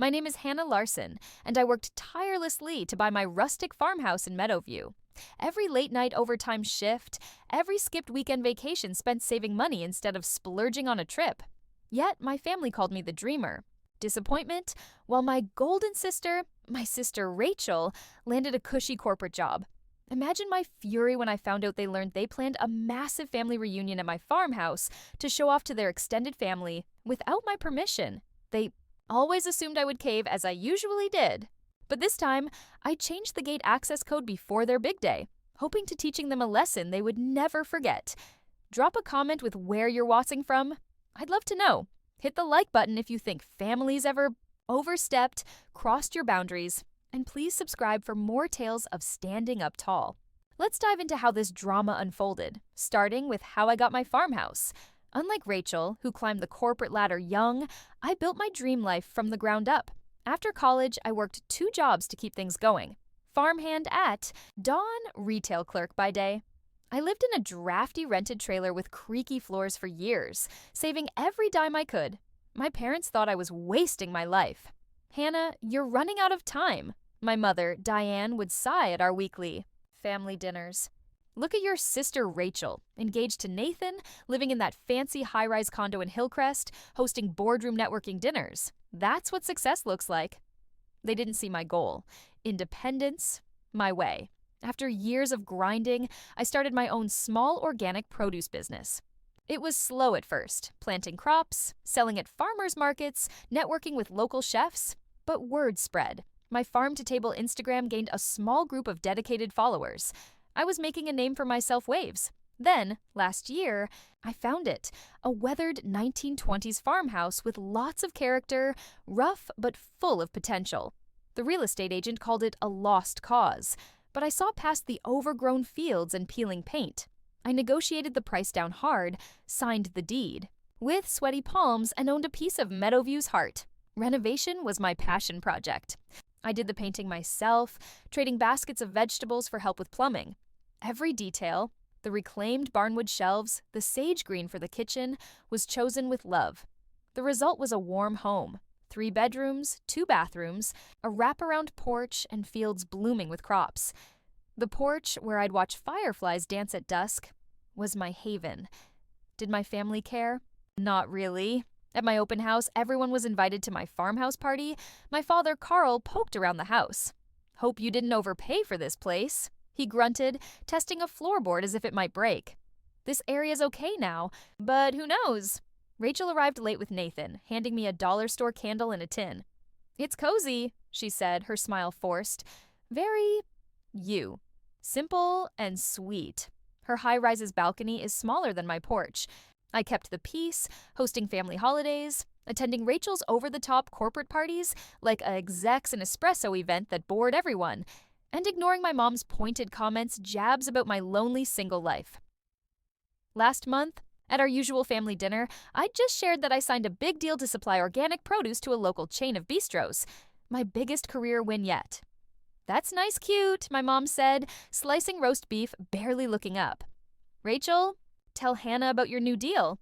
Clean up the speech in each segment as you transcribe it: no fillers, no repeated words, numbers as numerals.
My name is Hannah Larson, and I worked tirelessly to buy my rustic farmhouse in Meadowview. Every late night overtime shift, every skipped weekend vacation spent saving money instead of splurging on a trip. Yet my family called me the dreamer. Disappointment? While my golden sister, my sister Rachel, landed a cushy corporate job. Imagine my fury when I found out they learned they planned a massive family reunion at my farmhouse to show off to their extended family without my permission. They always assumed I would cave, as I usually did. But this time, I changed the gate access code before their big day, hoping to teaching them a lesson they would never forget. Drop a comment with where you're watching from. I'd love to know. Hit the like button if you think families ever overstepped, crossed your boundaries, and please subscribe for more tales of standing up tall. Let's dive into how this drama unfolded, starting with how I got my farmhouse. Unlike Rachel, who climbed the corporate ladder young, I built my dream life from the ground up. After college, I worked 2 jobs to keep things going. Farmhand at dawn, retail clerk by day. I lived in a drafty rented trailer with creaky floors for years, saving every dime I could. My parents thought I was wasting my life. "Hannah, you're running out of time," my mother, Diane, would sigh at our weekly family dinners. "Look at your sister Rachel, engaged to Nathan, living in that fancy high-rise condo in Hillcrest, hosting boardroom networking dinners. That's what success looks like." They didn't see my goal. Independence, my way. After years of grinding, I started my own small organic produce business. It was slow at first, planting crops, selling at farmers markets, networking with local chefs, but word spread. My farm-to-table Instagram gained a small group of dedicated followers. I was making a name for myself waves. Then, last year, I found it, a weathered 1920s farmhouse with lots of character, rough but full of potential. The real estate agent called it a lost cause, but I saw past the overgrown fields and peeling paint. I negotiated the price down hard, signed the deed, with sweaty palms, and owned a piece of Meadowview's heart. Renovation was my passion project. I did the painting myself, trading baskets of vegetables for help with plumbing. Every detail, the reclaimed barnwood shelves, the sage green for the kitchen, was chosen with love. The result was a warm home. 3 bedrooms, 2 bathrooms, a wraparound porch, and fields blooming with crops. The porch, where I'd watch fireflies dance at dusk, was my haven. Did my family care? Not really. At my open house, everyone was invited to my farmhouse party. My father, Carl, poked around the house. "Hope you didn't overpay for this place," he grunted, testing a floorboard as if it might break. "This area's okay now, but who knows?" Rachel arrived late with Nathan, handing me a dollar store candle in a tin. "It's cozy," she said, her smile forced. "Very you. Simple and sweet." Her high-rises balcony is smaller than my porch. I kept the peace, hosting family holidays, attending Rachel's over-the-top corporate parties like a execs and espresso event that bored everyone, and ignoring my mom's pointed comments, jabs about my lonely single life. Last month, at our usual family dinner, I just shared that I signed a big deal to supply organic produce to a local chain of bistros. My biggest career win yet. "That's nice cute," my mom said, slicing roast beef, barely looking up. "Rachel, tell Hannah about your new deal."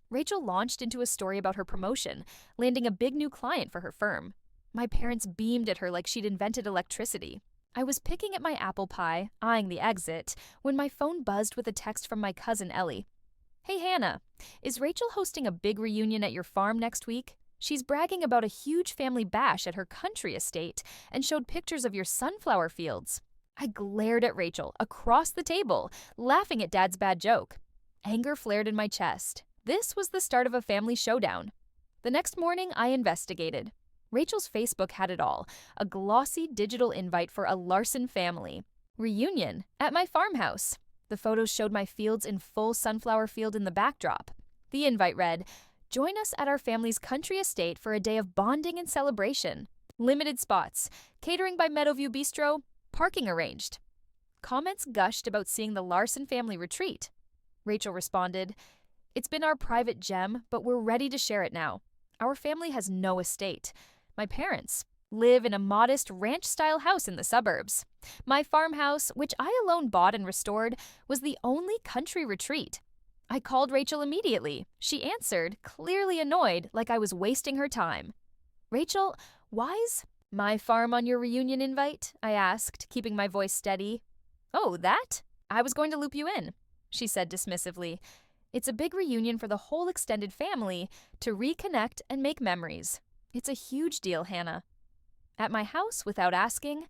Rachel launched into a story about her promotion, landing a big new client for her firm. My parents beamed at her like she'd invented electricity. I was picking at my apple pie, eyeing the exit, when my phone buzzed with a text from my cousin Ellie. "Hey Hannah, is Rachel hosting a big reunion at your farm next week? She's bragging about a huge family bash at her country estate and showed pictures of your sunflower fields." I glared at Rachel across the table, laughing at Dad's bad joke. Anger flared in my chest. This was the start of a family showdown. The next morning, I investigated. Rachel's Facebook had it all, a glossy digital invite for a Larson family reunion at my farmhouse. The photos showed my fields in full sunflower field in the backdrop. The invite read, "Join us at our family's country estate for a day of bonding and celebration. Limited spots, catering by Meadowview Bistro, parking arranged." Comments gushed about seeing the Larson family retreat. Rachel responded, "It's been our private gem, but we're ready to share it now. Our family has no estate. My parents live in a modest ranch-style house in the suburbs. My farmhouse, which I alone bought and restored, was the only country retreat." I called Rachel immediately. She answered, clearly annoyed, like I was wasting her time. "Rachel, Why's my farm on your reunion invite? I asked, keeping my voice steady. Oh, that? I was going to loop you in, she said dismissively. It's a big reunion for the whole extended family to reconnect and make memories. It's a huge deal, Hannah. At my house without asking?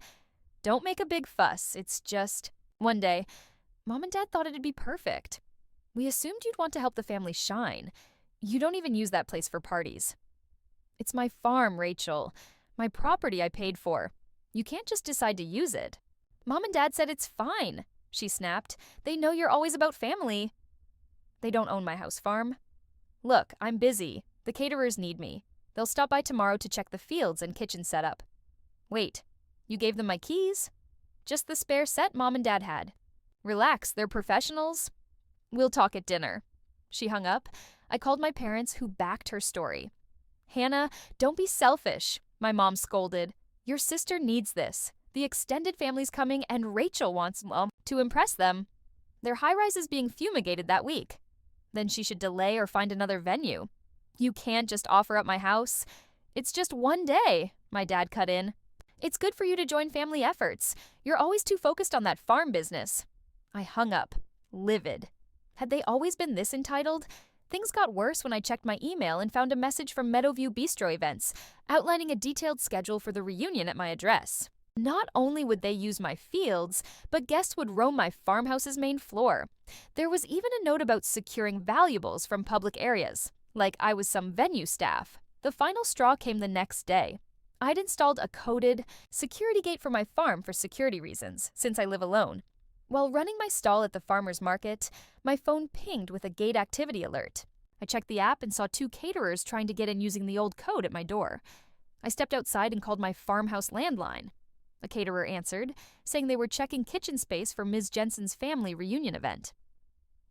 Don't make a big fuss, it's just… One day, Mom and Dad thought it'd be perfect. We assumed you'd want to help the family shine. You don't even use that place for parties. It's my farm, Rachel. My property I paid for. You can't just decide to use it. Mom and Dad said it's fine, she snapped. They know you're always about family. They don't own my house farm. Look, I'm busy. The caterers need me. They'll stop by tomorrow to check the fields and kitchen setup. Wait, you gave them my keys? Just the spare set Mom and Dad had. Relax, they're professionals. We'll talk at dinner. She hung up. I called my parents, who backed her story. Hannah, don't be selfish, my mom scolded. Your sister needs this. The extended family's coming and Rachel wants Mom to impress them. Their high-rise is being fumigated that week. Then she should delay or find another venue. You can't just offer up my house. It's just one day, my dad cut in. It's good for you to join family efforts. You're always too focused on that farm business. I hung up, livid. Had they always been this entitled? Things got worse when I checked my email and found a message from Meadowview Bistro Events outlining a detailed schedule for the reunion at my address. Not only would they use my fields, but guests would roam my farmhouse's main floor. There was even a note about securing valuables from public areas, like I was some venue staff. The final straw came the next day. I'd installed a coded security gate for my farm for security reasons, since I live alone. While running my stall at the farmer's market, my phone pinged with a gate activity alert. I checked the app and saw 2 caterers trying to get in using the old code at my door. I stepped outside and called my farmhouse landline. A caterer answered, saying they were checking kitchen space for Ms. Jensen's family reunion event.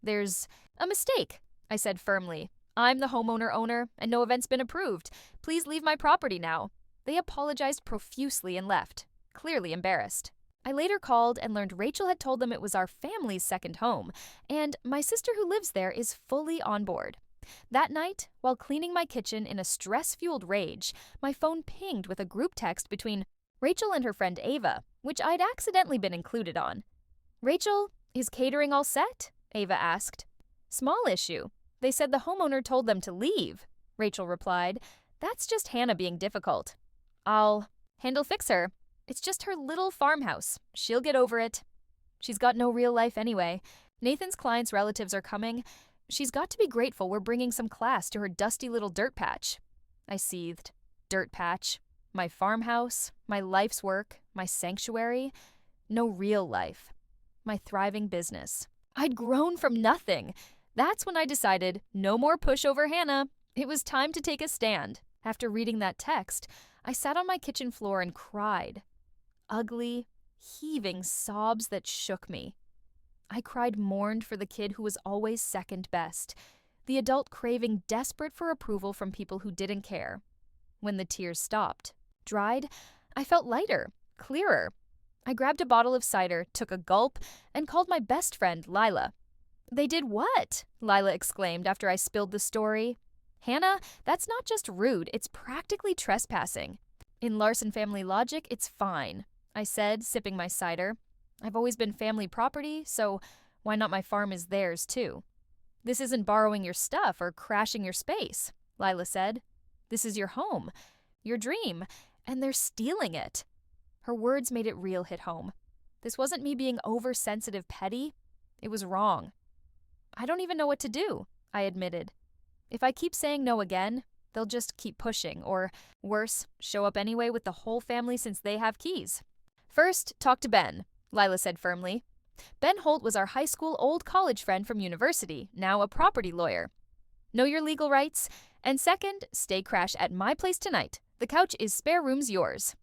There's a mistake, I said firmly. I'm the homeowner, and no event's been approved. Please leave my property now. They apologized profusely and left, clearly embarrassed. I later called and learned Rachel had told them it was our family's second home, and my sister who lives there is fully on board. That night, while cleaning my kitchen in a stress-fueled rage, my phone pinged with a group text between Rachel and her friend Ava, which I'd accidentally been included on. Rachel, is catering all set? Ava asked. Small issue. They said the homeowner told them to leave, Rachel replied. That's just Hannah being difficult. I'll fix her. It's just her little farmhouse. She'll get over it. She's got no real life anyway. Nathan's clients' relatives are coming. She's got to be grateful we're bringing some class to her dusty little dirt patch. I seethed. Dirt patch. My farmhouse. My life's work. My sanctuary. No real life. My thriving business. I'd grown from nothing. That's when I decided no more pushover Hannah. It was time to take a stand. After reading that text, I sat on my kitchen floor and cried. Ugly, heaving sobs that shook me. I mourned for the kid who was always second best, the adult craving desperate for approval from people who didn't care. When the tears stopped, dried, I felt lighter, clearer. I grabbed a bottle of cider, took a gulp, and called my best friend, Lila. They did what? Lila exclaimed after I spilled the story. Hannah, that's not just rude, it's practically trespassing. In Larson family logic, it's fine, I said, sipping my cider. I've always been family property, so why not my farm is theirs too? This isn't borrowing your stuff or crashing your space, Lila said. This is your home, your dream, and they're stealing it. Her words made it real hit home. This wasn't me being oversensitive petty. It was wrong. I don't even know what to do, I admitted. If I keep saying no again, they'll just keep pushing, or, worse, show up anyway with the whole family since they have keys. First, talk to Ben, Lila said firmly. Ben Holt was our high school old college friend from university, now a property lawyer. Know your legal rights. And second, stay crash at my place tonight. The couch is spare rooms yours.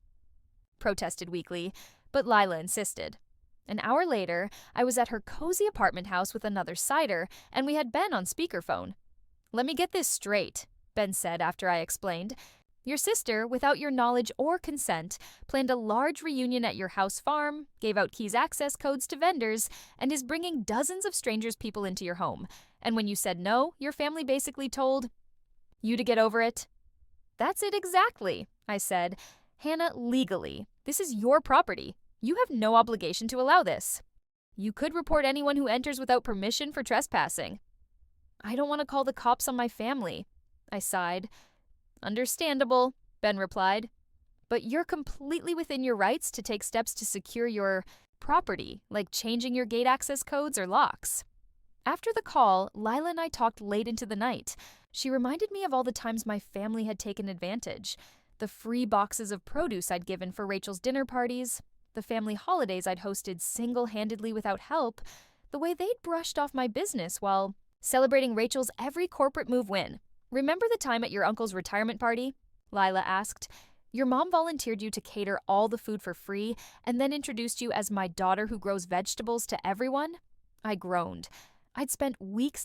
Protested weakly, but Lila insisted. An hour later, I was at her cozy apartment house with another cider, and we had Ben on speakerphone. Let me get this straight, Ben said after I explained. Your sister, without your knowledge or consent, planned a large reunion at your house farm, gave out keys access codes to vendors, and is bringing dozens of strangers people into your home. And when you said no, your family basically told you to get over it. That's it exactly, I said. Hannah, legally, this is your property. You have no obligation to allow this. You could report anyone who enters without permission for trespassing. I don't want to call the cops on my family, I sighed. Understandable, Ben replied. But you're completely within your rights to take steps to secure your property, like changing your gate access codes or locks. After the call, Lila and I talked late into the night. She reminded me of all the times my family had taken advantage, the free boxes of produce I'd given for Rachel's dinner parties, the family holidays I'd hosted single-handedly without help, the way they'd brushed off my business while celebrating Rachel's every corporate move win. Remember the time at your uncle's retirement party? Lila asked. Your mom volunteered you to cater all the food for free and then introduced you as my daughter who grows vegetables to everyone? I groaned. I'd spent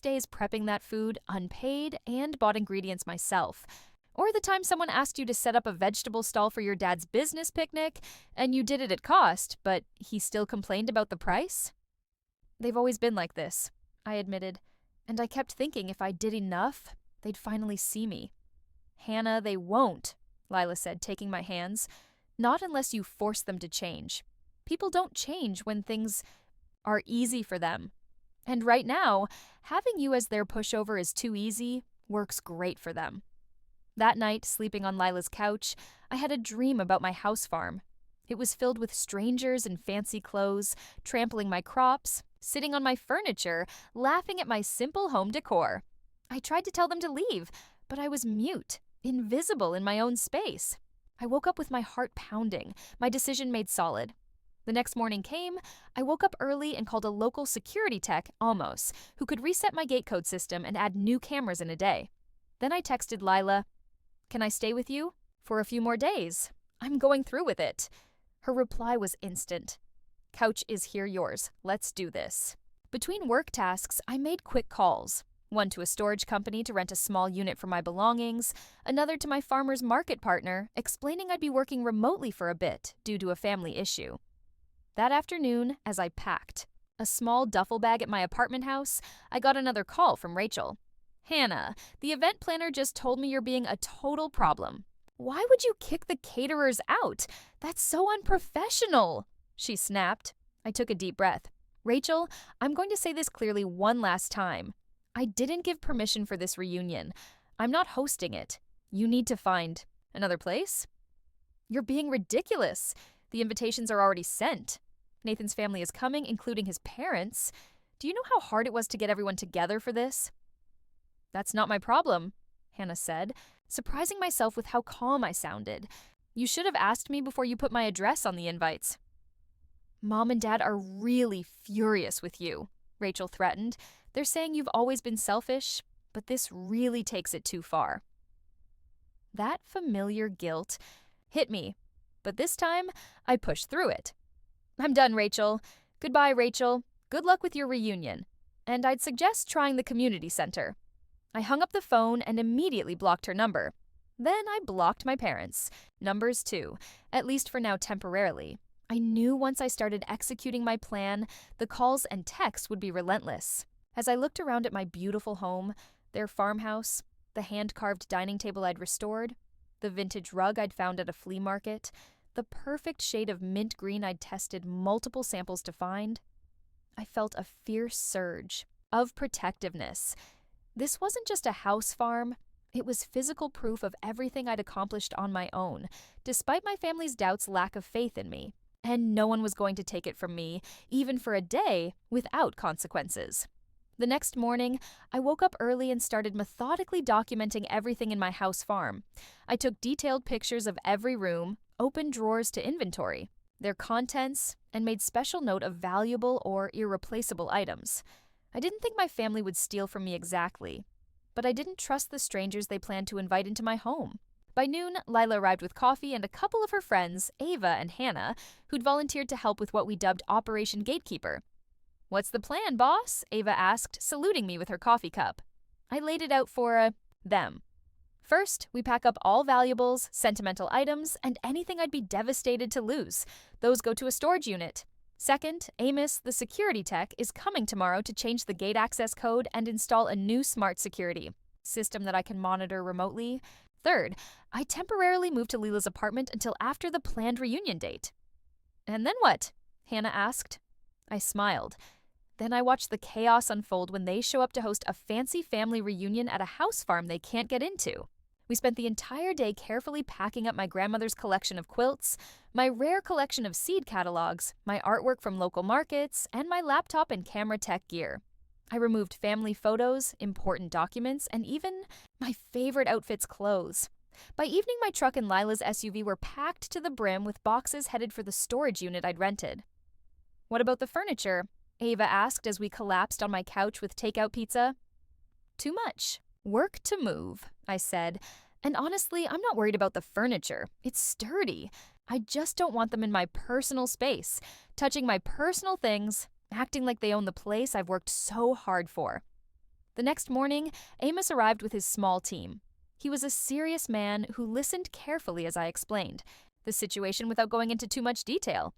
days prepping that food, unpaid, and bought ingredients myself. Or the time someone asked you to set up a vegetable stall for your dad's business picnic, and you did it at cost, but he still complained about the price? They've always been like this, I admitted, and I kept thinking if I did enough, they'd finally see me. Hannah, they won't, Lila said, taking my hands. Not unless you force them to change. People don't change when things are easy for them. And right now, having you as their pushover is too easy works great for them. That night, sleeping on Lila's couch, I had a dream about my house farm. It was filled with strangers in fancy clothes, trampling my crops, sitting on my furniture, laughing at my simple home decor. I tried to tell them to leave, but I was mute, invisible in my own space. I woke up with my heart pounding, my decision made solid. The next morning came, I woke up early and called a local security tech, Almos, who could reset my gate code system and add new cameras in a day. Then I texted Lila, "Can I stay with you? For a few more days. I'm going through with it." Her reply was instant. "Couch is here yours. Let's do this." Between work tasks, I made quick calls. One to a storage company to rent a small unit for my belongings, another to my farmer's market partner, explaining I'd be working remotely for a bit due to a family issue. That afternoon, as I packed a small duffel bag at my apartment house, I got another call from Rachel. "Hannah, the event planner just told me you're being a total problem. Why would you kick the caterers out? That's so unprofessional," she snapped. I took a deep breath. "Rachel, I'm going to say this clearly one last time. I didn't give permission for this reunion. I'm not hosting it. You need to find another place." "You're being ridiculous. The invitations are already sent. Nathan's family is coming, including his parents. Do you know how hard it was to get everyone together for this?" "That's not my problem," Hannah said, surprising myself with how calm I sounded. "You should have asked me before you put my address on the invites." "Mom and Dad are really furious with you," Rachel threatened. "They're saying you've always been selfish, but this really takes it too far." That familiar guilt hit me, but this time I pushed through it. "I'm done, Rachel. Goodbye, Rachel. Good luck with your reunion. And I'd suggest trying the community center." I hung up the phone and immediately blocked her number. Then I blocked my parents' numbers too, at least for now temporarily. I knew once I started executing my plan, the calls and texts would be relentless. As I looked around at my beautiful home, their farmhouse, the hand-carved dining table I'd restored, the vintage rug I'd found at a flea market, the perfect shade of mint green I'd tested multiple samples to find, I felt a fierce surge of protectiveness. This wasn't just a house farm. It was physical proof of everything I'd accomplished on my own, despite my family's doubts' lack of faith in me. And no one was going to take it from me, even for a day, without consequences. The next morning, I woke up early and started methodically documenting everything in my house farm. I took detailed pictures of every room, opened drawers to inventory, their contents, and made special note of valuable or irreplaceable items. I didn't think my family would steal from me exactly, but I didn't trust the strangers they planned to invite into my home. By noon, Lila arrived with coffee and a couple of her friends, Ava and Hannah, who'd volunteered to help with what we dubbed Operation Gatekeeper. "What's the plan, boss?" Ava asked, saluting me with her coffee cup. I laid it out for them. First, we pack up all valuables, sentimental items, and anything I'd be devastated to lose. Those go to a storage unit. Second, Amos, the security tech, is coming tomorrow to change the gate access code and install a new smart security system that I can monitor remotely. 3rd, I temporarily moved to Leela's apartment until after the planned reunion date. "And then what?" Hannah asked. I smiled. Then I watched the chaos unfold when they show up to host a fancy family reunion at a house farm they can't get into. We spent the entire day carefully packing up my grandmother's collection of quilts, my rare collection of seed catalogs, my artwork from local markets, and my laptop and camera tech gear. I removed family photos, important documents, and even my favorite outfit's clothes. By evening, my truck and Lila's SUV were packed to the brim with boxes headed for the storage unit I'd rented. "What about the furniture?" Ava asked as we collapsed on my couch with takeout pizza. "Too much. Work to move," I said. And honestly, I'm not worried about the furniture. It's sturdy. I just don't want them in my personal space, touching my personal things, acting like they own the place I've worked so hard for. The next morning, Amos arrived with his small team. He was a serious man who listened carefully as I explained the situation without going into too much detail.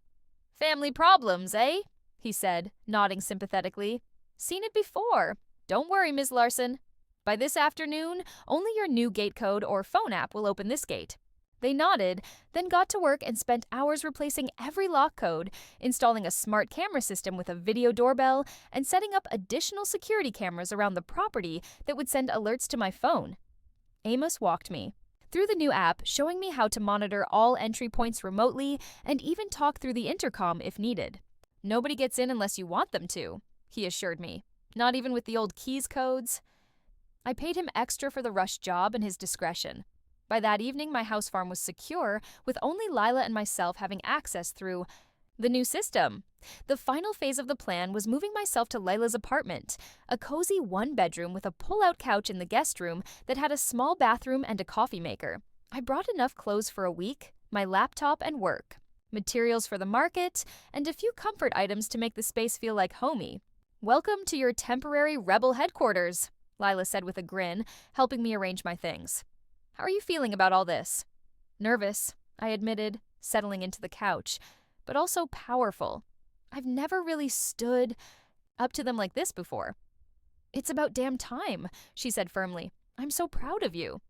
"Family problems, eh?" he said, nodding sympathetically. "Seen it before. Don't worry, Ms. Larson. By this afternoon, only your new gate code or phone app will open this gate." They nodded, then got to work and spent hours replacing every lock code, installing a smart camera system with a video doorbell, and setting up additional security cameras around the property that would send alerts to my phone. Amos walked me through the new app, showing me how to monitor all entry points remotely and even talk through the intercom if needed. "Nobody gets in unless you want them to," he assured me. "Not even with the old keys codes." I paid him extra for the rush job and his discretion. By that evening, my house farm was secure, with only Lila and myself having access through the new system. The final phase of the plan was moving myself to Lila's apartment, a cozy one-bedroom with a pull-out couch in the guest room that had a small bathroom and a coffee maker. I brought enough clothes for a week, my laptop and work, materials for the market, and a few comfort items to make the space feel like homey. "Welcome to your temporary rebel headquarters," Lila said with a grin, helping me arrange my things. "How are you feeling about all this?" "Nervous," I admitted, settling into the couch, "but also powerful. I've never really stood up to them like this before." "It's about damn time," she said firmly. "I'm so proud of you."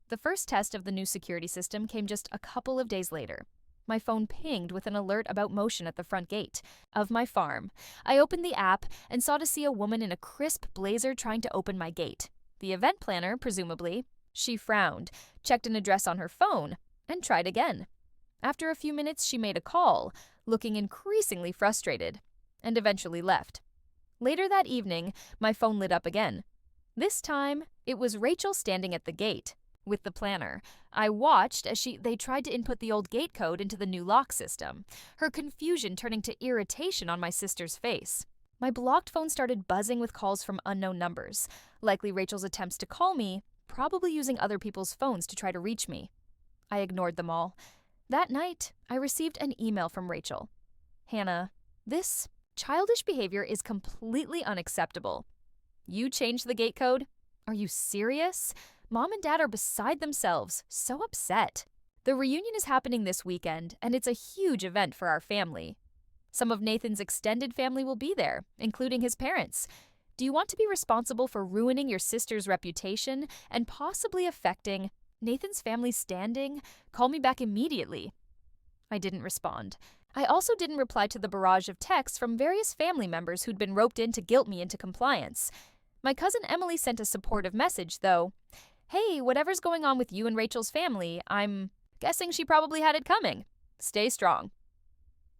The first test of the new security system came just a couple of days later. My phone pinged with an alert about motion at the front gate of my farm. I opened the app and saw to see a woman in a crisp blazer trying to open my gate. The event planner, presumably. She frowned, checked an address on her phone, and tried again. After a few minutes, she made a call, looking increasingly frustrated, and eventually left. Later that evening, my phone lit up again. This time, it was Rachel standing at the gate with the planner. I watched as they tried to input the old gate code into the new lock system, her confusion turning to irritation on my sister's face. My blocked phone started buzzing with calls from unknown numbers, likely Rachel's attempts to call me, probably using other people's phones to try to reach me. I ignored them all. That night, I received an email from Rachel. "Hannah, this childish behavior is completely unacceptable. You changed the gate code? Are you serious? Mom and Dad are beside themselves, so upset. The reunion is happening this weekend, and it's a huge event for our family. Some of Nathan's extended family will be there, including his parents. Do you want to be responsible for ruining your sister's reputation and possibly affecting Nathan's family's standing? Call me back immediately." I didn't respond. I also didn't reply to the barrage of texts from various family members who'd been roped in to guilt me into compliance. My cousin Emily sent a supportive message, though. "Hey, whatever's going on with you and Rachel's family, I'm guessing she probably had it coming. Stay strong."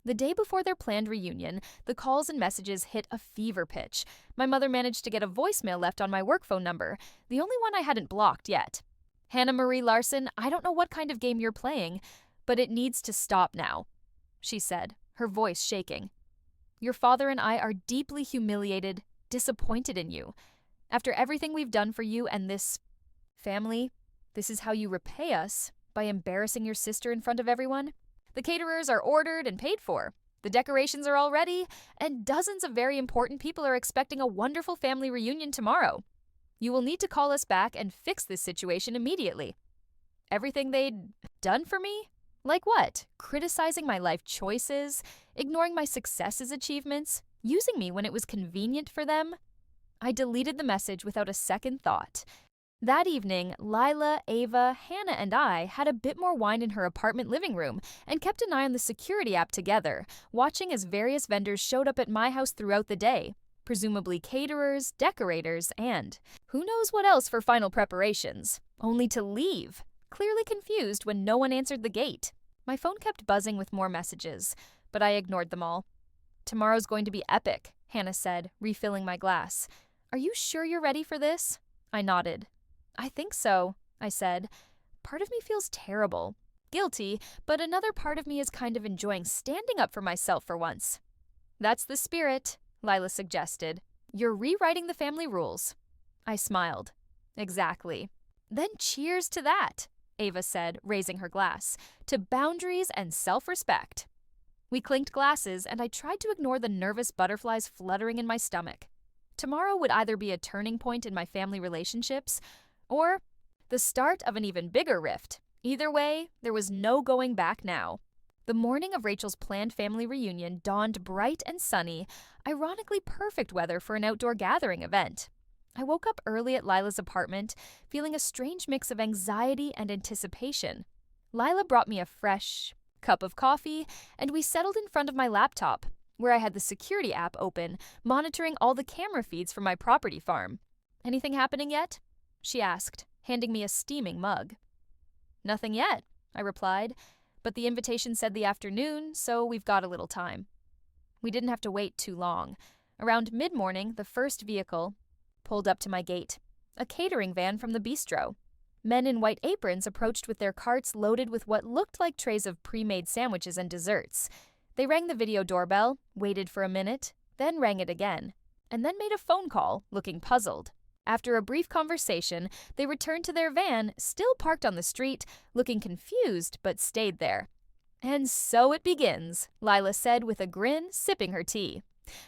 The day before their planned reunion, the calls and messages hit a fever pitch. My mother managed to get a voicemail left on my work phone number, the only one I hadn't blocked yet. "Hannah Marie Larson, I don't know what kind of game you're playing, but it needs to stop now," she said, her voice shaking. "Your father and I are deeply humiliated, disappointed in you. After everything we've done for you and this family, this is how you repay us, by embarrassing your sister in front of everyone? The caterers are ordered and paid for. The decorations are all ready, and dozens of very important people are expecting a wonderful family reunion tomorrow. You will need to call us back and fix this situation immediately." Everything they'd done for me? Like what? Criticizing my life choices, ignoring my successes, achievements, using me when it was convenient for them? I deleted the message without a second thought. That evening, Lila, Ava, Hannah, and I had a bit more wine in her apartment living room and kept an eye on the security app together, watching as various vendors showed up at my house throughout the day, presumably caterers, decorators, and who knows what else for final preparations, only to leave, clearly confused when no one answered the gate. My phone kept buzzing with more messages, but I ignored them all. "Tomorrow's going to be epic," Hannah said, refilling my glass. "Are you sure you're ready for this?" I nodded. "I think so," I said. Part of me feels terrible. Guilty, but another part of me is kind of enjoying standing up for myself for once. "That's the spirit," Lila suggested. "You're rewriting the family rules." I smiled. "Exactly." "Then cheers to that," Ava said, raising her glass, "to boundaries and self-respect." We clinked glasses, and I tried to ignore the nervous butterflies fluttering in my stomach. Tomorrow would either be a turning point in my family relationships, or the start of an even bigger rift. Either way, there was no going back now. The morning of Rachel's planned family reunion dawned bright and sunny, ironically perfect weather for an outdoor gathering event. I woke up early at Lila's apartment, feeling a strange mix of anxiety and anticipation. Lila brought me a fresh cup of coffee, and we settled in front of my laptop, where I had the security app open, monitoring all the camera feeds from my property farm. "Anything happening yet?" she asked, handing me a steaming mug. "Nothing yet," I replied, "but the invitation said the afternoon, so we've got a little time." We didn't have to wait too long. Around mid-morning, the first vehicle pulled up to my gate, a catering van from the bistro. Men in white aprons approached with their carts loaded with what looked like trays of pre-made sandwiches and desserts. They rang the video doorbell, waited for a minute, then rang it again, and then made a phone call, looking puzzled. After a brief conversation, they returned to their van, still parked on the street, looking confused, but stayed there. "And so it begins," Lila said with a grin, sipping her tea.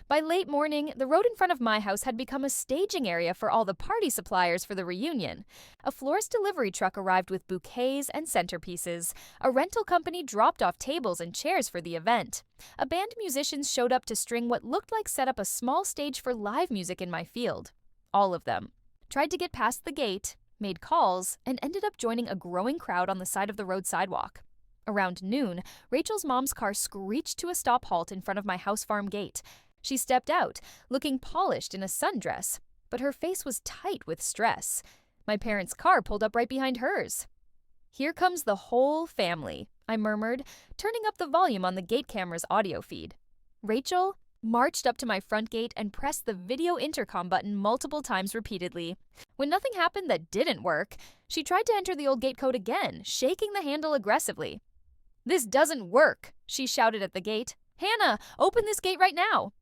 By late morning, the road in front of my house had become a staging area for all the party suppliers for the reunion. A florist delivery truck arrived with bouquets and centerpieces. A rental company dropped off tables and chairs for the event. A band of musicians showed up to string what looked like set up a small stage for live music in my field. All of them. Tried to get past the gate, made calls, and ended up joining a growing crowd on the side of the road sidewalk. Around noon, Rachel's mom's car screeched to a stop halt in front of my house farm gate. She stepped out, looking polished in a sundress, but her face was tight with stress. My parents' car pulled up right behind hers. "Here comes the whole family," I murmured, turning up the volume on the gate camera's audio feed. Rachel marched up to my front gate and pressed the video intercom button multiple times repeatedly. When nothing happened that didn't work, she tried to enter the old gate code again, shaking the handle aggressively. "This doesn't work," she shouted at the gate. "Hannah, open this gate right now."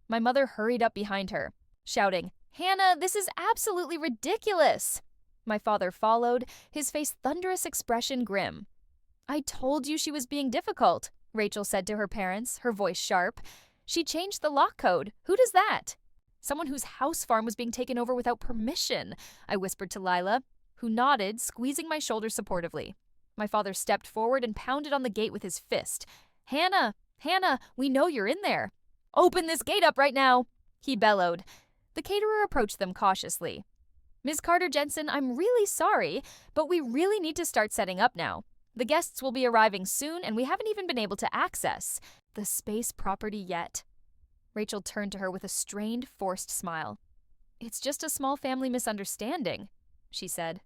My mother hurried up behind her, shouting, "Hannah, this is absolutely ridiculous." My father followed, his face thunderous expression grim. "I told you she was being difficult," Rachel said to her parents, her voice sharp. "She changed the lock code. Who does that?" "Someone whose house farm was being taken over without permission," I whispered to Lila, who nodded, squeezing my shoulder supportively. My father stepped forward and pounded on the gate with his fist. "Hannah, Hannah, we know you're in there. Open this gate up right now," he bellowed. The caterer approached them cautiously. "Ms. Carter-Jensen, I'm really sorry, but we really need to start setting up now. The guests will be arriving soon, and we haven't even been able to access the space property yet." Rachel turned to her with a strained, forced smile. "It's just a small family misunderstanding," she said.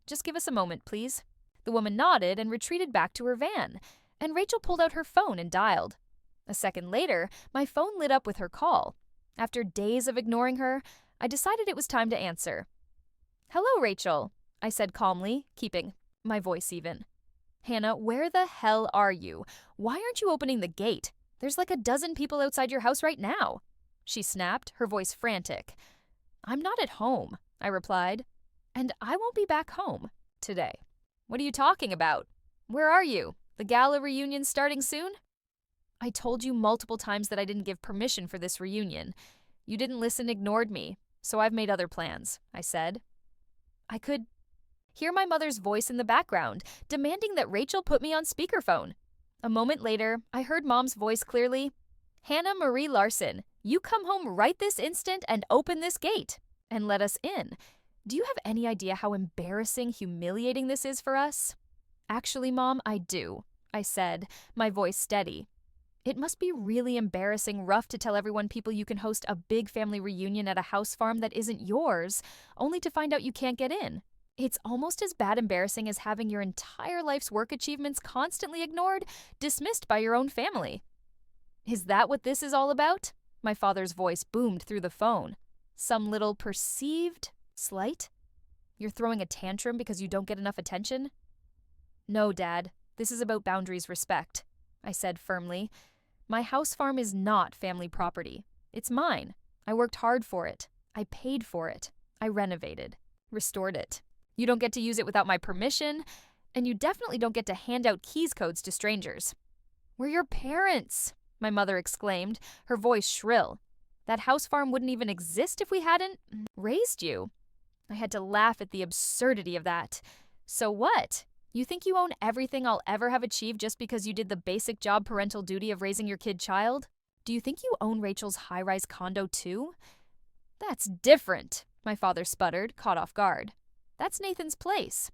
"Just give us a moment, please." The woman nodded and retreated back to her van, and Rachel pulled out her phone and dialed. A second later, my phone lit up with her call. After days of ignoring her, I decided it was time to answer. "Hello, Rachel," I said calmly, keeping my voice even. "Hannah, where the hell are you? Why aren't you opening the gate? There's like a dozen people outside your house right now," she snapped, her voice frantic. "I'm not at home," I replied, "and I won't be back home today." "What are you talking about? Where are you? The gala reunion's starting soon?" "I told you multiple times that I didn't give permission for this reunion. You didn't listen, ignored me, so I've made other plans," I said. I could hear my mother's voice in the background, demanding that Rachel put me on speakerphone. A moment later, I heard Mom's voice clearly. "Hannah Marie Larson, you come home right this instant and open this gate and let us in. Do you have any idea how embarrassing, humiliating this is for us? Actually, Mom, I do, I said, my voice steady. It must be really embarrassing, rough to tell everyone people you can host a big family reunion at a house farm that isn't yours, only to find out you can't get in. It's almost as bad embarrassing as having your entire life's work achievements constantly ignored, dismissed by your own family. Is that what this is all about? My father's voice boomed through the phone. Some little perceived slight? You're throwing a tantrum because you don't get enough attention? No, Dad. This is about boundaries respect, I said firmly. My house farm is not family property. It's mine. I worked hard for it. I paid for it. I renovated, restored it. You don't get to use it without my permission, and you definitely don't get to hand out keys codes to strangers. We're your parents, my mother exclaimed, her voice shrill. That house farm wouldn't even exist if we hadn't raised you. I had to laugh at the absurdity of that. So what? You think you own everything I'll ever have achieved just because you did the basic job parental duty of raising your kid child? Do you think you own Rachel's high-rise condo too? That's different, my father sputtered, caught off guard. That's Nathan's place.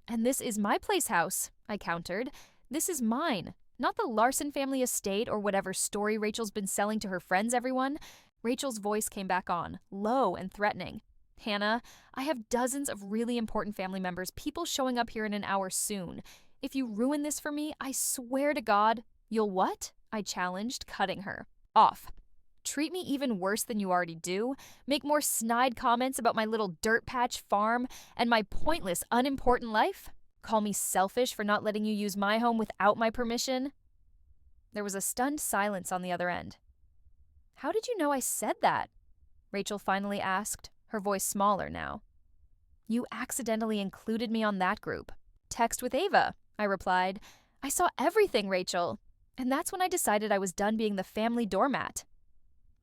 And this is my place house, I countered. This is mine, not the Larson family estate or whatever story Rachel's been selling to her friends, everyone. Rachel's voice came back on, low and threatening. Hannah, I have dozens of really important family members, people showing up here in an hour soon. If you ruin this for me, I swear to God, you'll what? I challenged, cutting her off. Treat me even worse than you already do? Make more snide comments about my little dirt patch farm and my pointless, unimportant life? Call me selfish for not letting you use my home without my permission? There was a stunned silence on the other end. How did you know I said that? Rachel finally asked, her voice smaller now. You accidentally included me on that group. Text with Ava, I replied. I saw everything, Rachel. And that's when I decided I was done being the family doormat.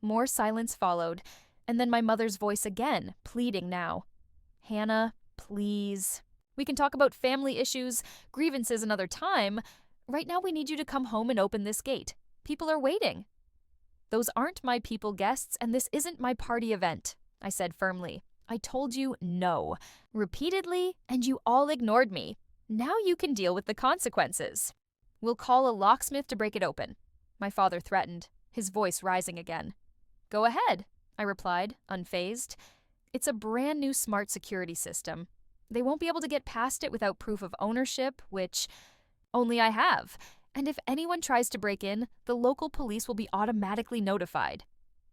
More silence followed, and then my mother's voice again, pleading now. Hannah, please. We can talk about family issues, grievances another time. Right now we need you to come home and open this gate. People are waiting. Those aren't my people guests, and this isn't my party event, I said firmly. I told you no, repeatedly, and you all ignored me. Now you can deal with the consequences. We'll call a locksmith to break it open, my father threatened, his voice rising again. Go ahead, I replied, unfazed. It's a brand new smart security system. They won't be able to get past it without proof of ownership, which only I have. And if anyone tries to break in, the local police will be automatically notified.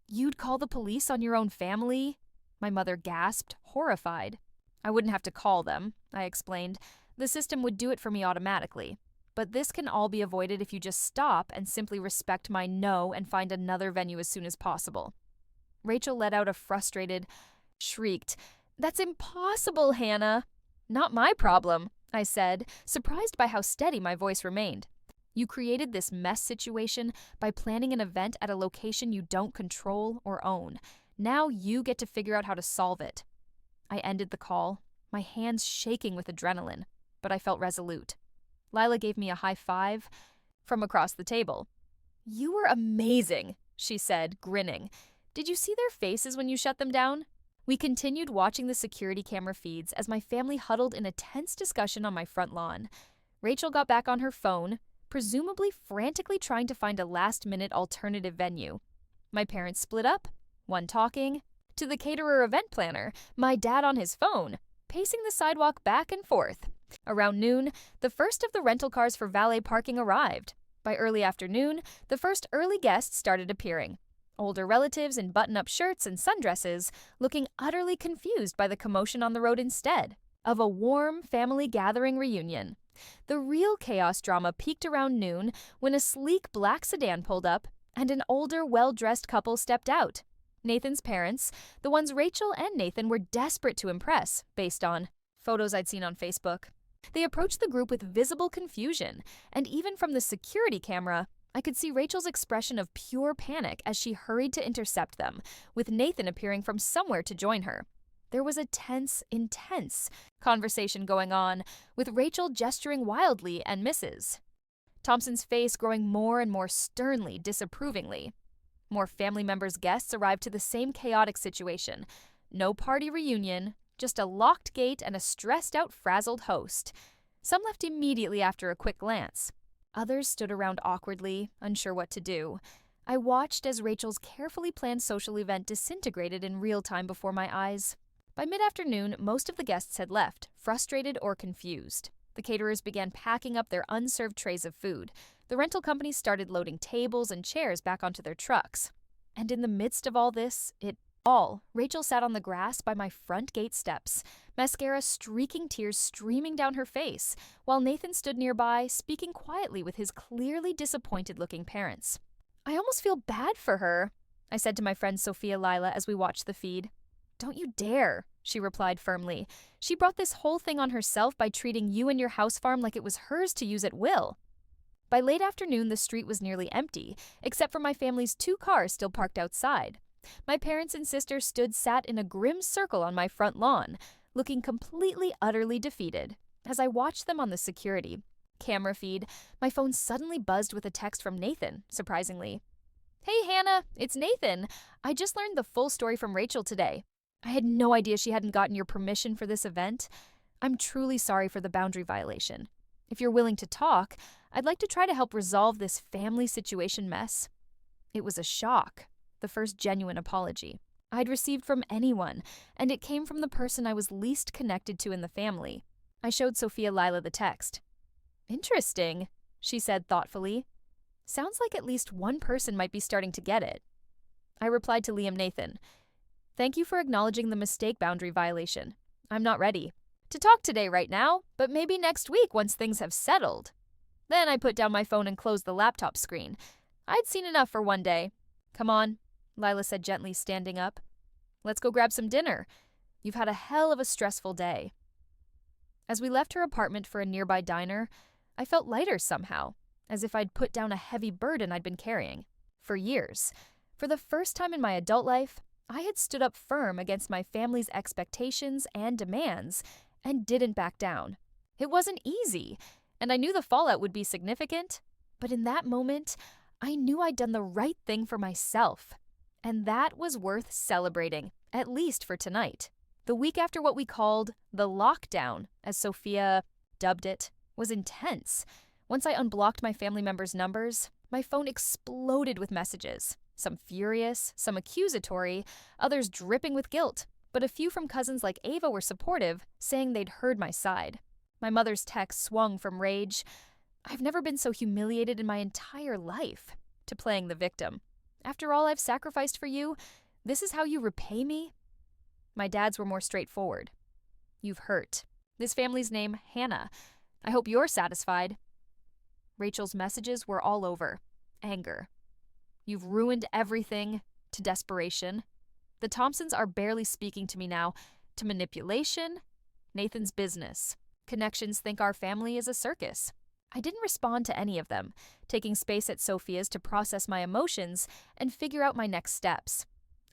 You'd call the police on your own family? My mother gasped, horrified. I wouldn't have to call them, I explained. The system would do it for me automatically. But this can all be avoided if you just stop and simply respect my no and find another venue as soon as possible. Rachel let out a frustrated, shrieked, That's impossible, Hannah. Not my problem, I said, surprised by how steady my voice remained. You created this mess situation by planning an event at a location you don't control or own. Now you get to figure out how to solve it. I ended the call, my hands shaking with adrenaline, but I felt resolute. Lila gave me a high five from across the table. You were amazing, she said, grinning. Did you see their faces when you shut them down? We continued watching the security camera feeds as my family huddled in a tense discussion on my front lawn. Rachel got back on her phone, presumably frantically trying to find a last-minute alternative venue. My parents split up, one talking to the caterer event planner, my dad on his phone, pacing the sidewalk back and forth. Around noon, the first of the rental cars for valet parking arrived. By early afternoon, the first early guests started appearing. Older relatives in button-up shirts and sundresses, looking utterly confused by the commotion on the road instead of a warm family gathering reunion. The real chaos drama peaked around noon when a sleek black sedan pulled up and an older, well-dressed couple stepped out. Nathan's parents, the ones Rachel and Nathan were desperate to impress, based on photos I'd seen on Facebook. They approached the group with visible confusion, and even from the security camera, I could see Rachel's expression of pure panic as she hurried to intercept them, with Nathan appearing from somewhere to join her. There was a tense, intense conversation going on, with Rachel gesturing wildly and Mrs. Thompson's face growing more and more sternly, disapprovingly. More family members' guests arrived to the same chaotic situation. No party reunion, Just a locked gate and a stressed-out, frazzled host. Some left immediately after a quick glance. Others stood around awkwardly, unsure what to do. I watched as Rachel's carefully planned social event disintegrated in real time before my eyes. By mid-afternoon, most of the guests had left, frustrated or confused. The caterers began packing up their unserved trays of food. The rental companies started loading tables and chairs back onto their trucks. And in the midst of all this, Rachel sat on the grass by my front gate steps, mascara streaking, tears streaming down her face, while Nathan stood nearby, speaking quietly with his clearly disappointed-looking parents. "I almost feel bad for her," I said to my friend Sophia Lila as we watched the feed. "Don't you dare," she replied firmly. "She brought this whole thing on herself by treating you and your house farm like it was hers to use at will." By late afternoon, the street was nearly empty, except for my family's 2 cars still parked outside. My parents and sister sat in a grim circle on my front lawn, looking completely, utterly defeated. As I watched them on the security camera feed, my phone suddenly buzzed with a text from Nathan, surprisingly. "Hey, Hannah, it's Nathan. I just learned the full story from Rachel today. I had no idea she hadn't gotten your permission for this event. I'm truly sorry for the boundary violation. If you're willing to talk, I'd like to try to help resolve this family situation mess." It was a shock, the first genuine apology I'd received from anyone, and it came from the person I was least connected to in the family. I showed Sophia Lila the text. "Interesting," she said thoughtfully. "Sounds like at least one person might be starting to get it." I replied to Liam Nathan, "Thank you for acknowledging the mistake boundary violation. I'm not ready to talk today right now, but maybe next week once things have settled." Then I put down my phone and closed the laptop screen. I'd seen enough for one day. "Come on," Lila said gently, standing up. "Let's go grab some dinner. You've had a hell of a stressful day." As we left her apartment for a nearby diner, I felt lighter somehow, as if I'd put down a heavy burden I'd been carrying. For years, for the first time in my adult life, I had stood up firm against my family's expectations and demands, and didn't back down. It wasn't easy, and I knew the fallout would be significant, but in that moment, I knew I'd done the right thing for myself, and that was worth celebrating, at least for tonight. The week after what we called the lockdown, as Sophia dubbed it, was intense. Once I unblocked my family members' numbers, my phone exploded with messages. Some furious, some accusatory, others dripping with guilt, but a few from cousins like Ava were supportive, saying they'd heard my side. My mother's text swung from rage, "I've never been so humiliated in my entire life," to playing the victim. "After all I've sacrificed for you, this is how you repay me?" My dad's were more straightforward. "You've hurt. This family's name, Hannah. I hope you're satisfied." Rachel's messages were all over. Anger. "You've ruined everything," to desperation. "The Thompsons are barely speaking to me now," to manipulation. "Nathan's business. Connections think our family is a circus." I didn't respond to any of them, taking space at Sophia's to process my emotions and figure out my next steps.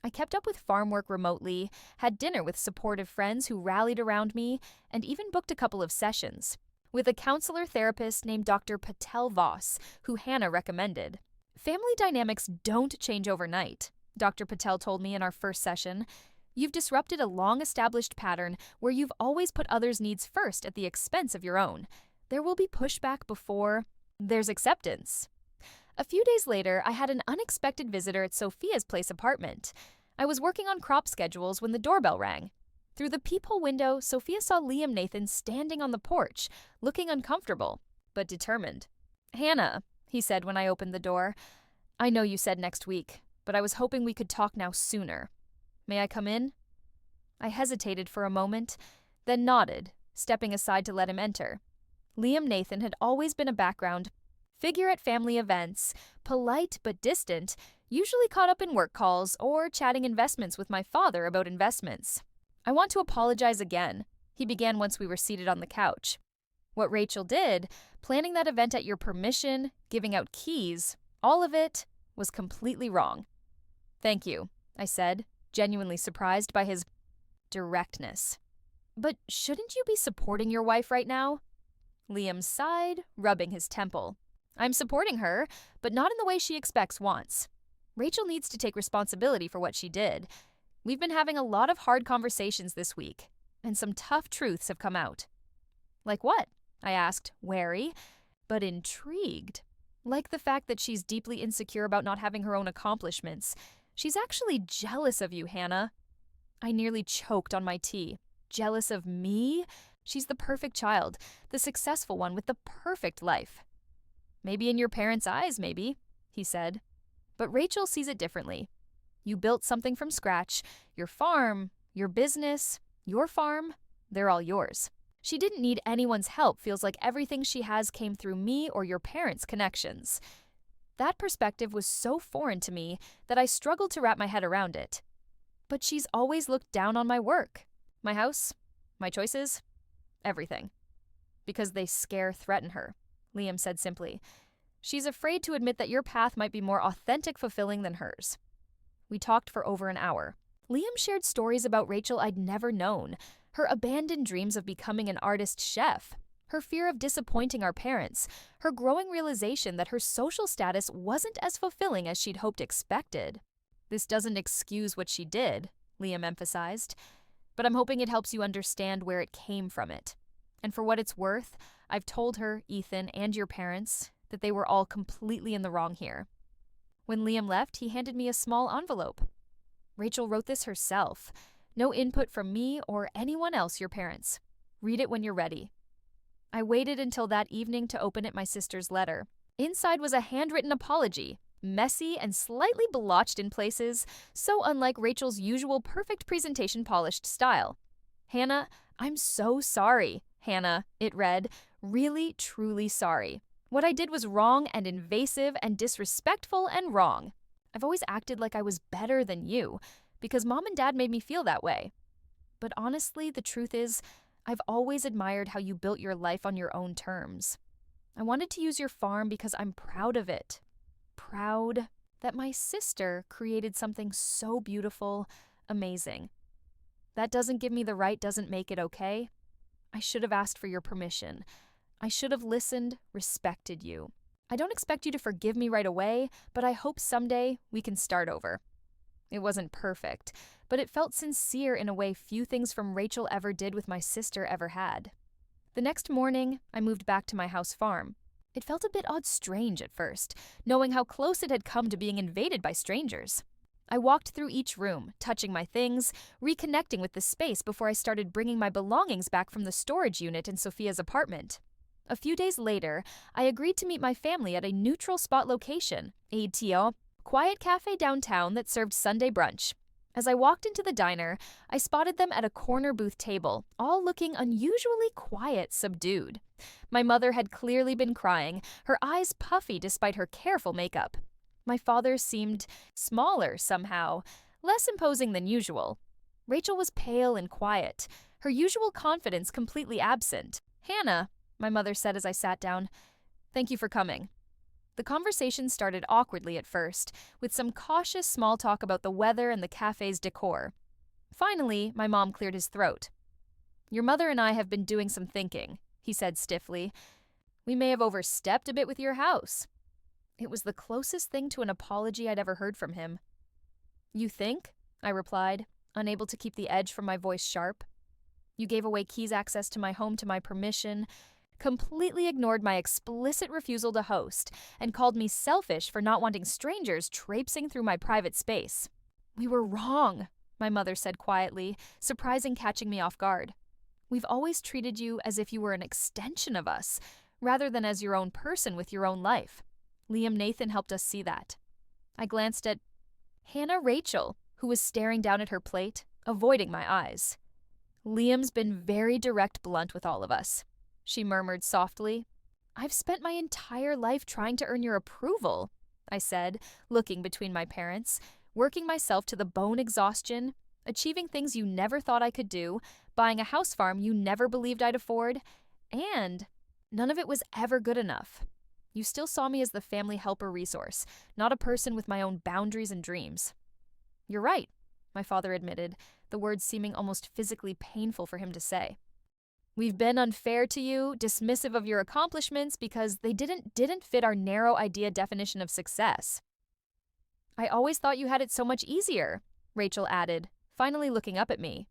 I kept up with farm work remotely, had dinner with supportive friends who rallied around me, and even booked a couple of sessions with a counselor therapist named Dr. Patel Voss, who Hannah recommended. "Family dynamics don't change overnight," Dr. Patel told me in our first session. "You've disrupted a long-established pattern where you've always put others' needs first at the expense of your own. There will be pushback before there's acceptance." A few days later, I had an unexpected visitor at Sophia's place apartment. I was working on crop schedules when the doorbell rang. Through the peephole window, Sophia saw Liam Nathan standing on the porch, looking uncomfortable, but determined. "Hannah," he said when I opened the door, "I know you said next week, but I was hoping we could talk now sooner. May I come in?" I hesitated for a moment, then nodded, stepping aside to let him enter. Liam Nathan had always been a background figure at family events, polite but distant, usually caught up in work calls or chatting investments with my father about investments. "I want to apologize again," he began once we were seated on the couch. "What Rachel did, planning that event at your permission, giving out keys, all of it was completely wrong." "Thank you," I said, genuinely surprised by his directness. "But shouldn't you be supporting your wife right now?" Liam sighed, rubbing his temple. "I'm supporting her, but not in the way she wants. Rachel needs to take responsibility for what she did. We've been having a lot of hard conversations this week. and some tough truths have come out. Like what? I asked, wary, but intrigued. Like the fact that she's deeply insecure about not having her own accomplishments. She's actually jealous of you, Hannah. I nearly choked on my tea. Jealous of me? She's the perfect child, the successful one with the perfect life. Maybe in your parents' eyes, maybe, he said. But Rachel sees it differently. You built something from scratch. Your farm, your business, your farm, they're all yours. She didn't need anyone's help, feels like everything she has came through me or your parents' connections. That perspective was so foreign to me that I struggled to wrap my head around it. But she's always looked down on my work, my house, my choices, everything. Because they threaten her, Liam said simply. She's afraid to admit that your path might be more authentic, fulfilling than hers. We talked for over an hour. Liam shared stories about Rachel I'd never known, her abandoned dreams of becoming an artist chef, her fear of disappointing our parents, her growing realization that her social status wasn't as fulfilling as she'd hoped expected. This doesn't excuse what she did, Liam emphasized, but I'm hoping it helps you understand where it came from it. And for what it's worth, I've told her, Ethan, and your parents that they were all completely in the wrong here. When Liam left, he handed me a small envelope. Rachel wrote this herself. No input from me or anyone else, your parents. Read it when you're ready. I waited until that evening to open it, my sister's letter. Inside was a handwritten apology, messy and slightly blotched in places, so unlike Rachel's usual perfect presentation polished style. Hannah, I'm so sorry. Hannah, it read, really, truly sorry. What I did was wrong and invasive and disrespectful and wrong. I've always acted like I was better than you, because Mom and Dad made me feel that way. But honestly, the truth is, I've always admired how you built your life on your own terms. I wanted to use your farm because I'm proud of it. Proud that my sister created something so beautiful, amazing. That doesn't give me the right, doesn't make it okay. I should have asked for your permission. I should have listened, respected you. I don't expect you to forgive me right away, but I hope someday we can start over. It wasn't perfect, but it felt sincere in a way few things from Rachel ever did with my sister ever had. The next morning, I moved back to my house farm. It felt a bit strange at first, knowing how close it had come to being invaded by strangers. I walked through each room, touching my things, reconnecting with the space before I started bringing my belongings back from the storage unit in Sophia's apartment. A few days later, I agreed to meet my family at a neutral spot location, a quiet cafe downtown that served Sunday brunch. As I walked into the diner, I spotted them at a corner booth table, all looking unusually quiet, subdued. My mother had clearly been crying, her eyes puffy despite her careful makeup. My father seemed smaller somehow, less imposing than usual. Rachel was pale and quiet, her usual confidence completely absent. Hannah, my mother said as I sat down, thank you for coming. The conversation started awkwardly at first, with some cautious small talk about the weather and the cafe's decor. Finally, my mom cleared his throat. Your mother and I have been doing some thinking, he said stiffly. We may have overstepped a bit with your house. It was the closest thing to an apology I'd ever heard from him. You think? I replied, unable to keep the edge from my voice sharp. You gave away keys access to my home to my permission, completely ignored my explicit refusal to host, and called me selfish for not wanting strangers traipsing through my private space. We were wrong, my mother said quietly, surprising catching me off guard. We've always treated you as if you were an extension of us, rather than as your own person with your own life. Liam Nathan helped us see that. I glanced at Hannah Rachel, who was staring down at her plate, avoiding my eyes. Liam's been very direct, blunt with all of us, she murmured softly. I've spent my entire life trying to earn your approval, I said, looking between my parents, working myself to the bone exhaustion, achieving things you never thought I could do, buying a house farm you never believed I'd afford, and none of it was ever good enough. You still saw me as the family helper resource, not a person with my own boundaries and dreams. You're right, my father admitted, the words seeming almost physically painful for him to say. We've been unfair to you, dismissive of your accomplishments because they didn't fit our narrow idea definition of success. I always thought you had it so much easier, Rachel added, finally looking up at me.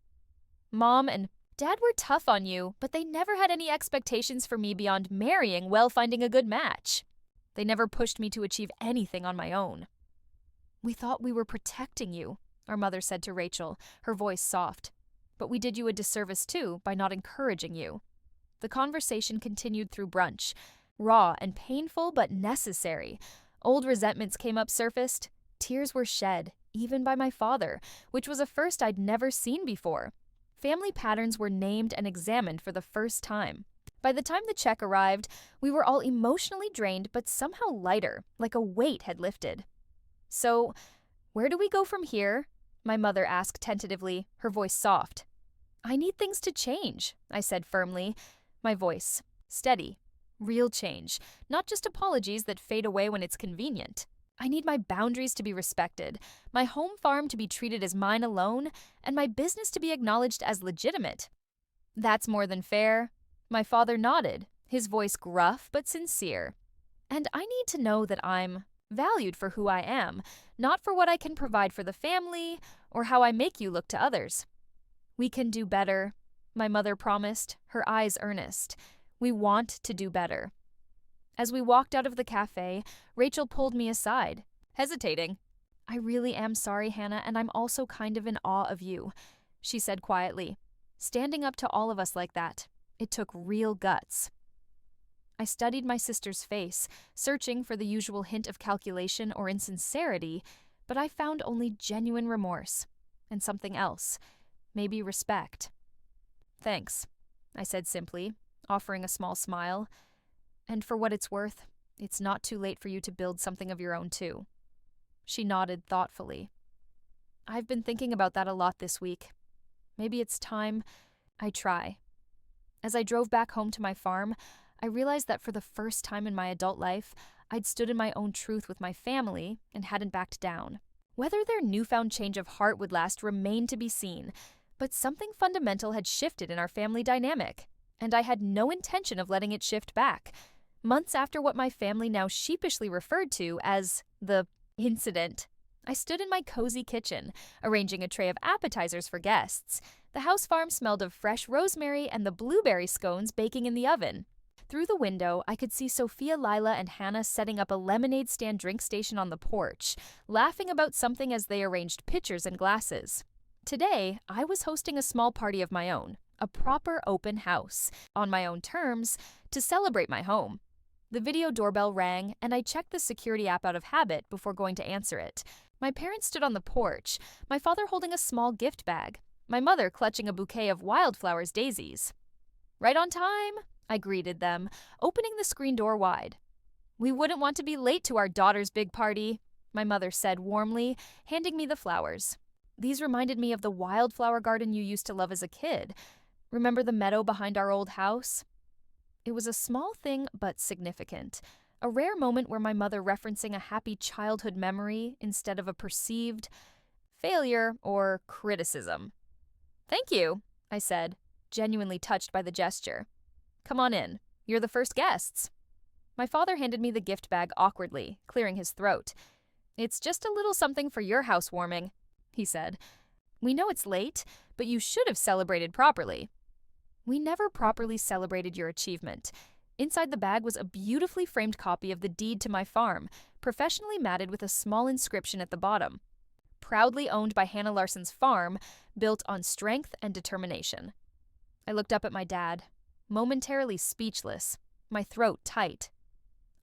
Mom and Dad were tough on you, but they never had any expectations for me beyond marrying while finding a good match. They never pushed me to achieve anything on my own. We thought we were protecting you, our mother said to Rachel, her voice soft. But we did you a disservice too by not encouraging you. The conversation continued through brunch, raw and painful but necessary. Old resentments came up surfaced. Tears were shed, even by my father, which was a first I'd never seen before. Family patterns were named and examined for the first time. By the time the check arrived, we were all emotionally drained but somehow lighter, like a weight had lifted. So, where do we go from here? My mother asked tentatively, her voice soft. I need things to change, I said firmly, my voice steady. Real change, not just apologies that fade away when it's convenient. I need my boundaries to be respected, my home farm to be treated as mine alone, and my business to be acknowledged as legitimate. That's more than fair. My father nodded, his voice gruff but sincere. And I need to know that I'm valued for who I am, not for what I can provide for the family or how I make you look to others. We can do better, my mother promised, her eyes earnest. We want to do better. As we walked out of the cafe, Rachel pulled me aside, hesitating. I really am sorry, Hannah, and I'm also kind of in awe of you, she said quietly. Standing up to all of us like that, it took real guts. I studied my sister's face, searching for the usual hint of calculation or insincerity, but I found only genuine remorse, and something else, maybe respect. Thanks, I said simply, offering a small smile. And for what it's worth, it's not too late for you to build something of your own too. She nodded thoughtfully. I've been thinking about that a lot this week. Maybe it's time I try. As I drove back home to my farm, I realized that for the first time in my adult life, I'd stood in my own truth with my family and hadn't backed down. Whether their newfound change of heart would last remained to be seen, but something fundamental had shifted in our family dynamic, and I had no intention of letting it shift back. Months after what my family now sheepishly referred to as the incident, I stood in my cozy kitchen, arranging a tray of appetizers for guests. The house farm smelled of fresh rosemary and the blueberry scones baking in the oven. Through the window, I could see Sophia, Lila, and Hannah setting up a lemonade stand drink station on the porch, laughing about something as they arranged pitchers and glasses. Today, I was hosting a small party of my own, a proper open house, on my own terms, to celebrate my home. The video doorbell rang, and I checked the security app out of habit before going to answer it. My parents stood on the porch, my father holding a small gift bag, my mother clutching a bouquet of wildflowers daisies. Right on time, I greeted them, opening the screen door wide. We wouldn't want to be late to our daughter's big party, my mother said warmly, handing me the flowers. These reminded me of the wildflower garden you used to love as a kid. Remember the meadow behind our old house? It was a small thing, but significant. A rare moment where my mother referencing a happy childhood memory instead of a perceived failure or criticism. Thank you, I said, genuinely touched by the gesture. Come on in. You're the first guests. My father handed me the gift bag awkwardly, clearing his throat. It's just a little something for your housewarming, he said. We know it's late, but you should have celebrated properly. We never properly celebrated your achievement. Inside the bag was a beautifully framed copy of the deed to my farm, professionally matted with a small inscription at the bottom. Proudly owned by Hannah Larson's farm, built on strength and determination. I looked up at my dad, momentarily speechless, my throat tight.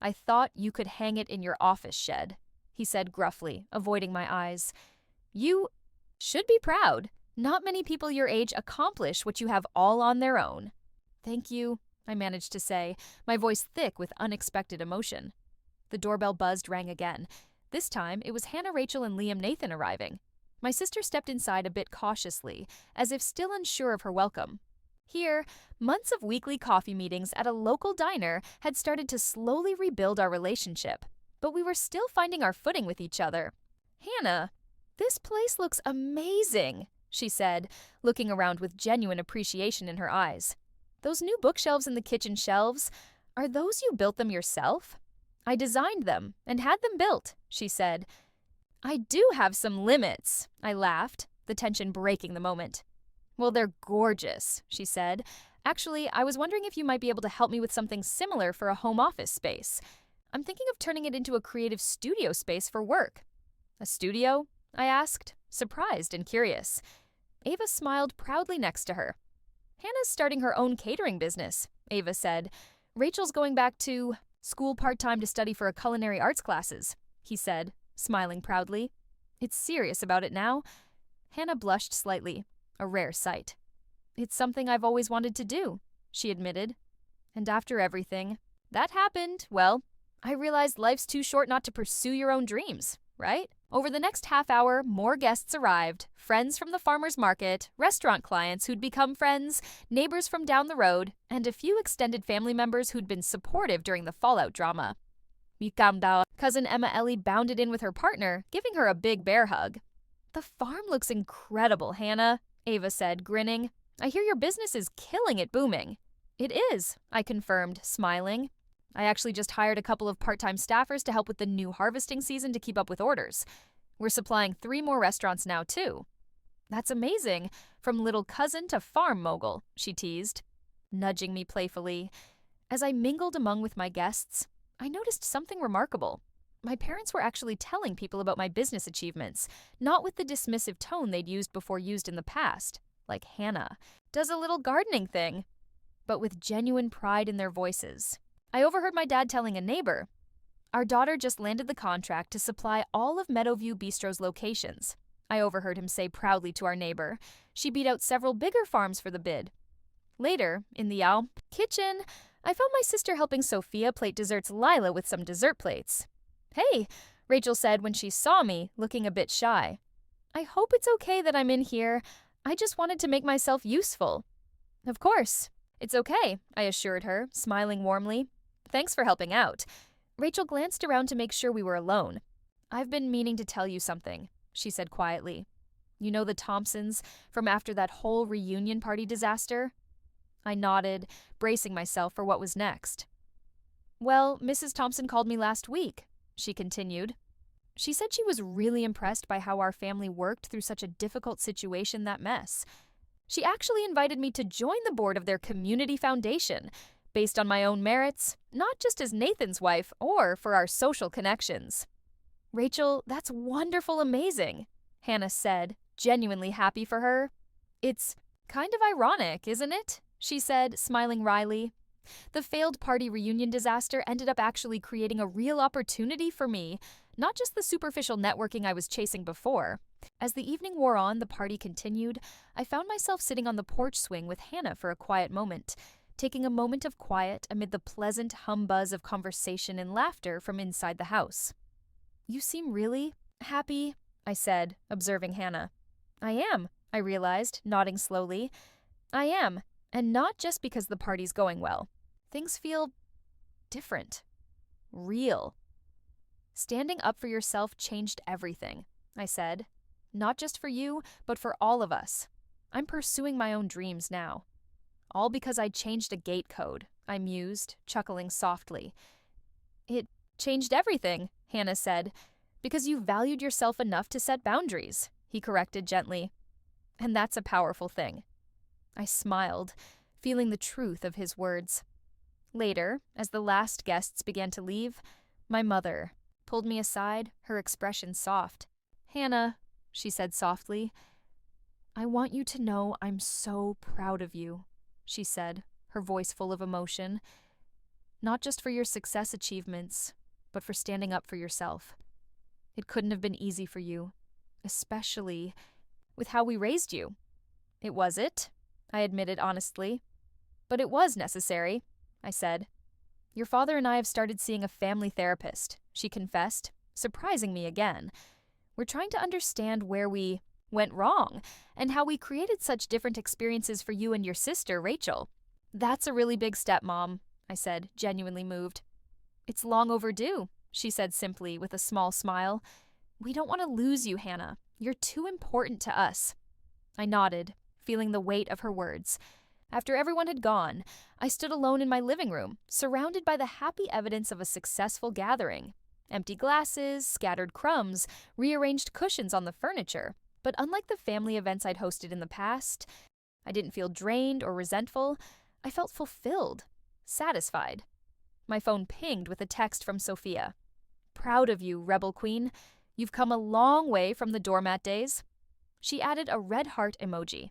I thought you could hang it in your office shed, he said gruffly, avoiding my eyes. You should be proud. Not many people your age accomplish what you have all on their own. Thank you, I managed to say, my voice thick with unexpected emotion. The doorbell buzzed rang again. This time, it was Hannah, Rachel, and Liam Nathan arriving. My sister stepped inside a bit cautiously, as if still unsure of her welcome. Here, months of weekly coffee meetings at a local diner had started to slowly rebuild our relationship, but we were still finding our footing with each other. Hannah, this place looks amazing, she said, looking around with genuine appreciation in her eyes. Those new bookshelves in the kitchen shelves, are those you built them yourself? I designed them and had them built, she said. I do have some limits, I laughed, the tension breaking the moment. Well, they're gorgeous, she said. Actually, I was wondering if you might be able to help me with something similar for a home office space. I'm thinking of turning it into a creative studio space for work. A studio? I asked, surprised and curious. Ava smiled proudly next to her. Hannah's starting her own catering business, Ava said. Rachel's going back to school part-time to study for a culinary arts classes, he said, smiling proudly. It's serious about it now. Hannah blushed slightly, a rare sight. It's something I've always wanted to do, she admitted. And after everything that happened, well, I realized life's too short not to pursue your own dreams, right? Over the next half hour, more guests arrived. Friends from the farmer's market, restaurant clients who'd become friends, neighbors from down the road, and a few extended family members who'd been supportive during the fallout drama. Cousin Emma Ellie bounded in with her partner, giving her a big bear hug. The farm looks incredible, Hannah, Ava said, grinning. I hear your business is killing it booming. It is, I confirmed, smiling. I actually just hired a couple of part-time staffers to help with the new harvesting season to keep up with orders. We're supplying 3 more restaurants now, too. That's amazing. From little cousin to farm mogul, she teased, nudging me playfully. As I mingled among with my guests, I noticed something remarkable. My parents were actually telling people about my business achievements, not with the dismissive tone they'd used before used in the past, like Hannah does a little gardening thing, but with genuine pride in their voices. I overheard my dad telling a neighbor, our daughter just landed the contract to supply all of Meadowview Bistro's locations. I overheard him say proudly to our neighbor. She beat out several bigger farms for the bid. Later, in the kitchen, I found my sister helping Sophia plate desserts Lila with some dessert plates. Hey, Rachel said when she saw me, looking a bit shy. I hope it's okay that I'm in here. I just wanted to make myself useful. Of course. It's okay, I assured her, smiling warmly. Thanks for helping out. Rachel glanced around to make sure we were alone. I've been meaning to tell you something, she said quietly. You know the Thompsons from after that whole reunion party disaster? I nodded, bracing myself for what was next. Well, Mrs. Thompson called me last week, she continued. She said she was really impressed by how our family worked through such a difficult situation, that mess. She actually invited me to join the board of their community foundation, based on my own merits, not just as Nathan's wife or for our social connections. Rachel, that's wonderful, amazing, Hannah said, genuinely happy for her. It's kind of ironic, isn't it? She said, smiling wryly. The failed party reunion disaster ended up actually creating a real opportunity for me, not just the superficial networking I was chasing before. As the evening wore on, the party continued. I found myself sitting on the porch swing with Hannah for a quiet moment, taking a moment of quiet amid the pleasant humbuzz of conversation and laughter from inside the house. You seem really happy, I said, observing Hannah. I am, I realized, nodding slowly. I am, and not just because the party's going well. Things feel different. Real. Standing up for yourself changed everything, I said. Not just for you, but for all of us. I'm pursuing my own dreams now. All because I changed a gate code, I mused, chuckling softly. It changed everything, Hannah said, because you valued yourself enough to set boundaries, he corrected gently. And that's a powerful thing. I smiled, feeling the truth of his words. Later, as the last guests began to leave, my mother pulled me aside, her expression soft. Hannah, she said softly, I want you to know I'm so proud of you, she said, her voice full of emotion. Not just for your success achievements, but for standing up for yourself. It couldn't have been easy for you, especially with how we raised you. It was it, I admitted honestly. But it was necessary, I said. Your father and I have started seeing a family therapist, she confessed, surprising me again. We're trying to understand where we went wrong and how we created such different experiences for you and your sister, Rachel. That's a really big step, Mom, I said, genuinely moved. It's long overdue, she said simply with a small smile. We don't want to lose you, Hannah. You're too important to us. I nodded, feeling the weight of her words. After everyone had gone, I stood alone in my living room, surrounded by the happy evidence of a successful gathering. Empty glasses, scattered crumbs, rearranged cushions on the furniture. But unlike the family events I'd hosted in the past, I didn't feel drained or resentful. I felt fulfilled, satisfied. My phone pinged with a text from Sophia. "Proud of you, Rebel Queen. You've come a long way from the doormat days." She added a red heart emoji.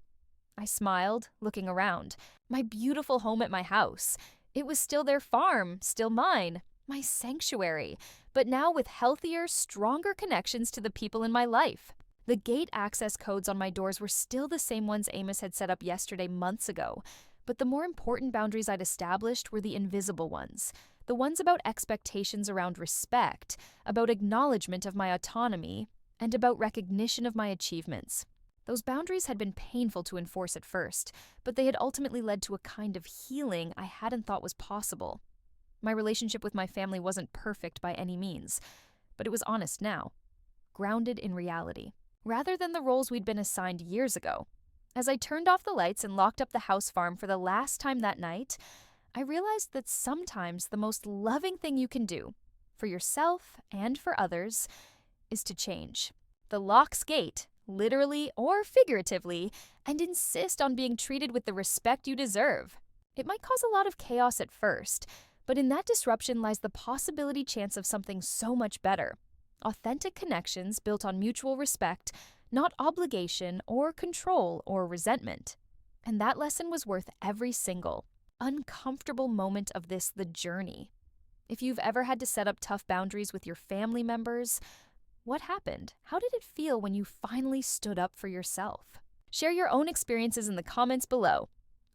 I smiled, looking around. My beautiful home at my house. It was still their farm, still mine, my sanctuary, but now with healthier, stronger connections to the people in my life. The gate access codes on my doors were still the same ones Amos had set up yesterday months ago, but the more important boundaries I'd established were the invisible ones, the ones about expectations around respect, about acknowledgement of my autonomy, and about recognition of my achievements. Those boundaries had been painful to enforce at first, but they had ultimately led to a kind of healing I hadn't thought was possible. My relationship with my family wasn't perfect by any means, but it was honest now, grounded in reality, rather than the roles we'd been assigned years ago. As I turned off the lights and locked up the house farm for the last time that night, I realized that sometimes the most loving thing you can do, for yourself and for others, is to change. The lock's gate, literally or figuratively, and insist on being treated with the respect you deserve. It might cause a lot of chaos at first, but in that disruption lies the possibility chance of something so much better. Authentic connections built on mutual respect, not obligation or control or resentment. And that lesson was worth every single uncomfortable moment of the journey. If you've ever had to set up tough boundaries with your family members, what happened? How did it feel when you finally stood up for yourself? Share your own experiences in the comments below.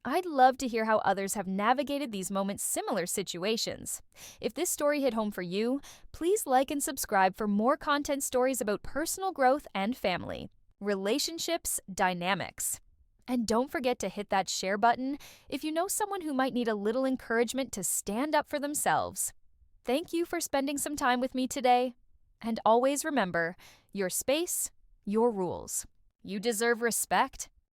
I'd love to hear how others have navigated these moments, similar situations. If this story hit home for you, please like and subscribe for more content stories about personal growth and family, relationships, dynamics. And don't forget to hit that share button if you know someone who might need a little encouragement to stand up for themselves. Thank you for spending some time with me today. And always remember, your space, your rules. You deserve respect,